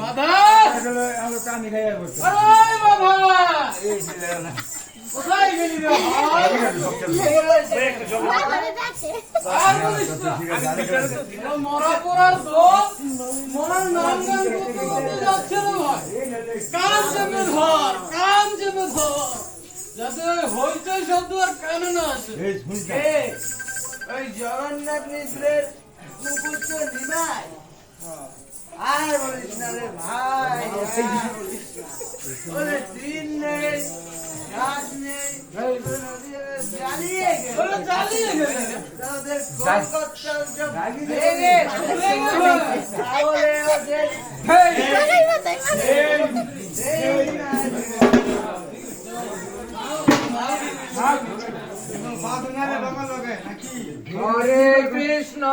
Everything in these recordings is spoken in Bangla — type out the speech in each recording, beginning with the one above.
মাধা কোথায় গেলি রে মরা পড়ার দোষ মরার নাম গান করতে যাচ্ছে না ভাই। কান চেপে ধর, কান চেপে ধর, যাতে হইচই শব্দ আর কানে না আসে। ওই জগন্নাথ মিশ্রের কুকুরটা নিমাই আর বলিস না রে ভাই, ওরে দিন নেই রাত নেই, জ্বালিয়ে গেছে তাদের কলকাতা সব ভেঙে তাহলে ওদের হরে কৃষ্ণ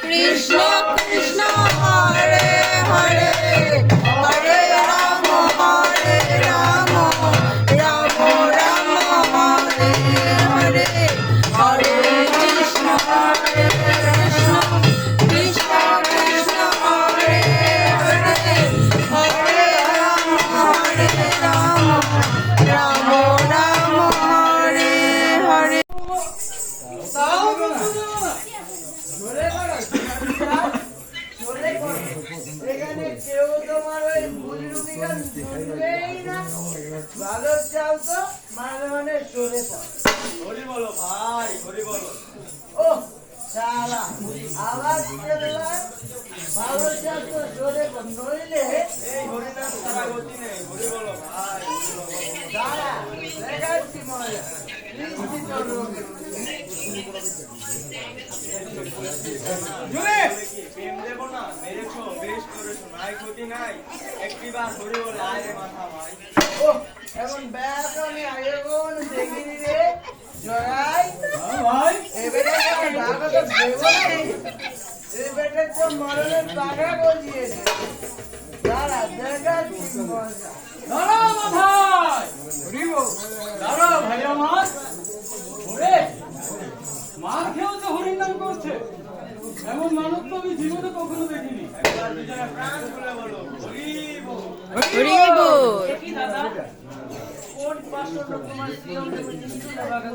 কৃষ্ণ কৃষ্ণ হরে হরে হরে রাম রাম রাম হরে হরে হরে কৃষ্ণ কৃষ্ণ কৃষ্ণ কৃষ্ণ হরে হরে হরে রাম রাম রাম হরে হরে। তাও বলতে দেবো না। এখানে কেউ তোমার ওই ভুলরূপী গান শুনবেই না। ভালো চাও তো মানে মানে সরে পড়। হরি বলো ভাই, হরি বলো। ও শালা আওয়াজ করলাম, ভালো চাও তো সরে পড়, নইলে এই হরিনাম ছাড়া গতি নেই, হরি বলো ভাই। দাঁড়া দেখাচ্ছি মজা। প্রেম দেবো না, মেরেছো বেশ করেছো, নাই ক্ষতি নাই, একটিবার হরি বলে আয় রে মাথা ভাই। ও এমন ব্যাস আমি আগে কখনো দেখিনি রে জগাই। ভাই এবারে ঢাকা তো দেবো না, এবারে তো মরণের টাকা গজিয়েছে। দাঁড়া দেখাচ্ছি মজা। দাঁড়াও মাথায়, দাঁড়াও ভাই আমার। ওরে মার খেয়েও তো হরির নাম করছে, এমন মানুষ তো আমি জীবনে কখনো দেখিনি। একবার দুজনে প্রাণ খুলে বলো হরি বল। হরি বল। কি দাদা কোন পাঁচশো লোক তোমার জীবন দেবে নিশ্চয় ভাগা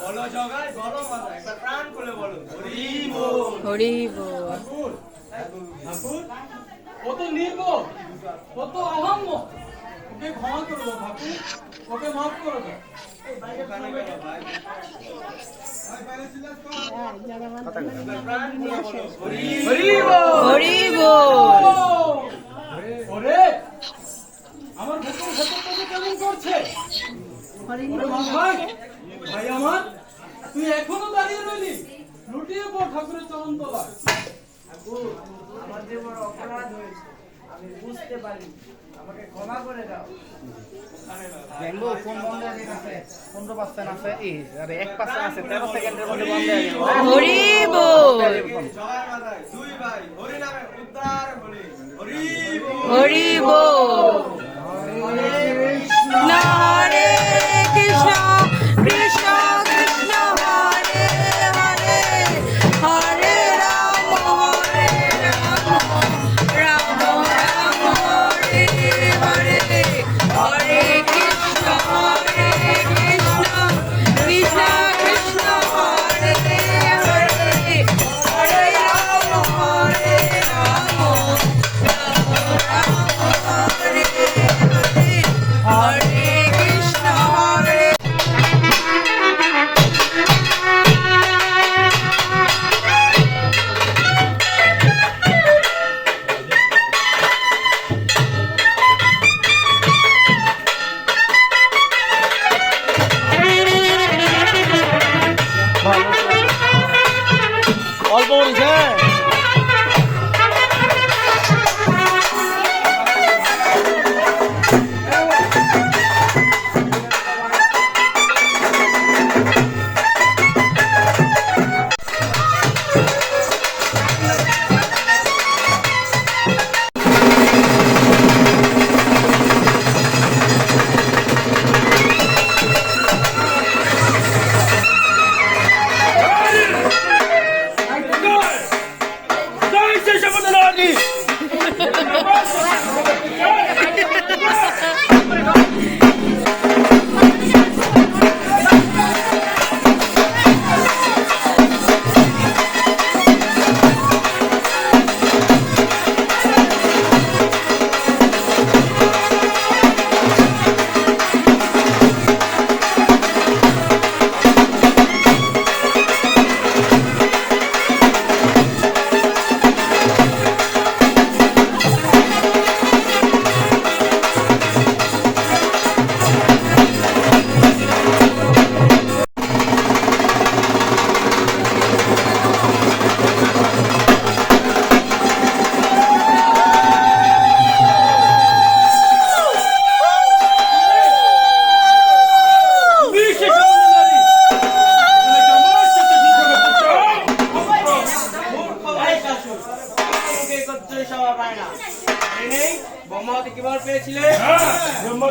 বলো জগাই, বলো মাথা, একবার প্রাণ খুলে বলো হরি বল। হরি বল। ঠাকুর, ঠাকুর, ও তো নির্বোধ, ও তো অহম্য, ওকে ক্ষমা করে দাও ঠাকুর, ওকে মাফ করে দাও। ওখানে গেলো ভাই। একবার প্রাণ খুলে বলো হরি বল। হরি বল। ওরে আমার ভেতর ভেতরটাকে কেমন করছে? ওরে ভাই, ভাই আমার, তুই এখনো দাঁড়িয়ে রইলি? লুটিয়ে পড় ঠাকুরের চরণ তলায়। ঠাকুর আমার যে বড় অপরাধ হয়েছে আমি বুঝতে পারি, আমাকে ক্ষমা করে দাও। দেখবো কোন বন্ধ আছে 15% আছে এই আরে 1% আছে 13 সেকেন্ডের মধ্যে বন্ধ হয়ে গেল। হরি বল। জগাই মাথায় দুই ভাই হরি নামে উদ্ধার হলে হরি বল। হরি বল। না হরে কৃষ্ণ কৃষ্ণ কৃষ্ণ হরে হরে হরে রাম রাম রাম হরে হরে হরে কৃষ্ণ কৃষ্ণ কৃষ্ণ কৃষ্ণ হরে হরে হরে রাম রাম রাম হরে হরে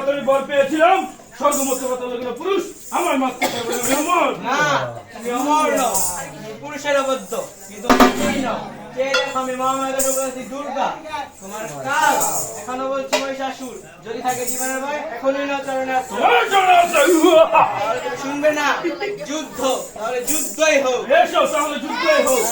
যতই বল পেয়েছিলাম স্বর্গমত কতগুলো পুরুষ আমার মাত্র অমর। না তুমি অমর নও, তুমি পুরুষের অবদ্ধ, কিন্তু তুমি নও। কে দেখো আমি মহামায়া বলছি দুর্গা, তোমার কাল এখনো বলছি মহিষাসুর। যদি থাকে জীবনের ভয় এখনই না চরণে আসো। তাহলে তুমি শুনবে না যুদ্ধ, তাহলে যুদ্ধই হোক। এসো তাহলে যুদ্ধই হোক।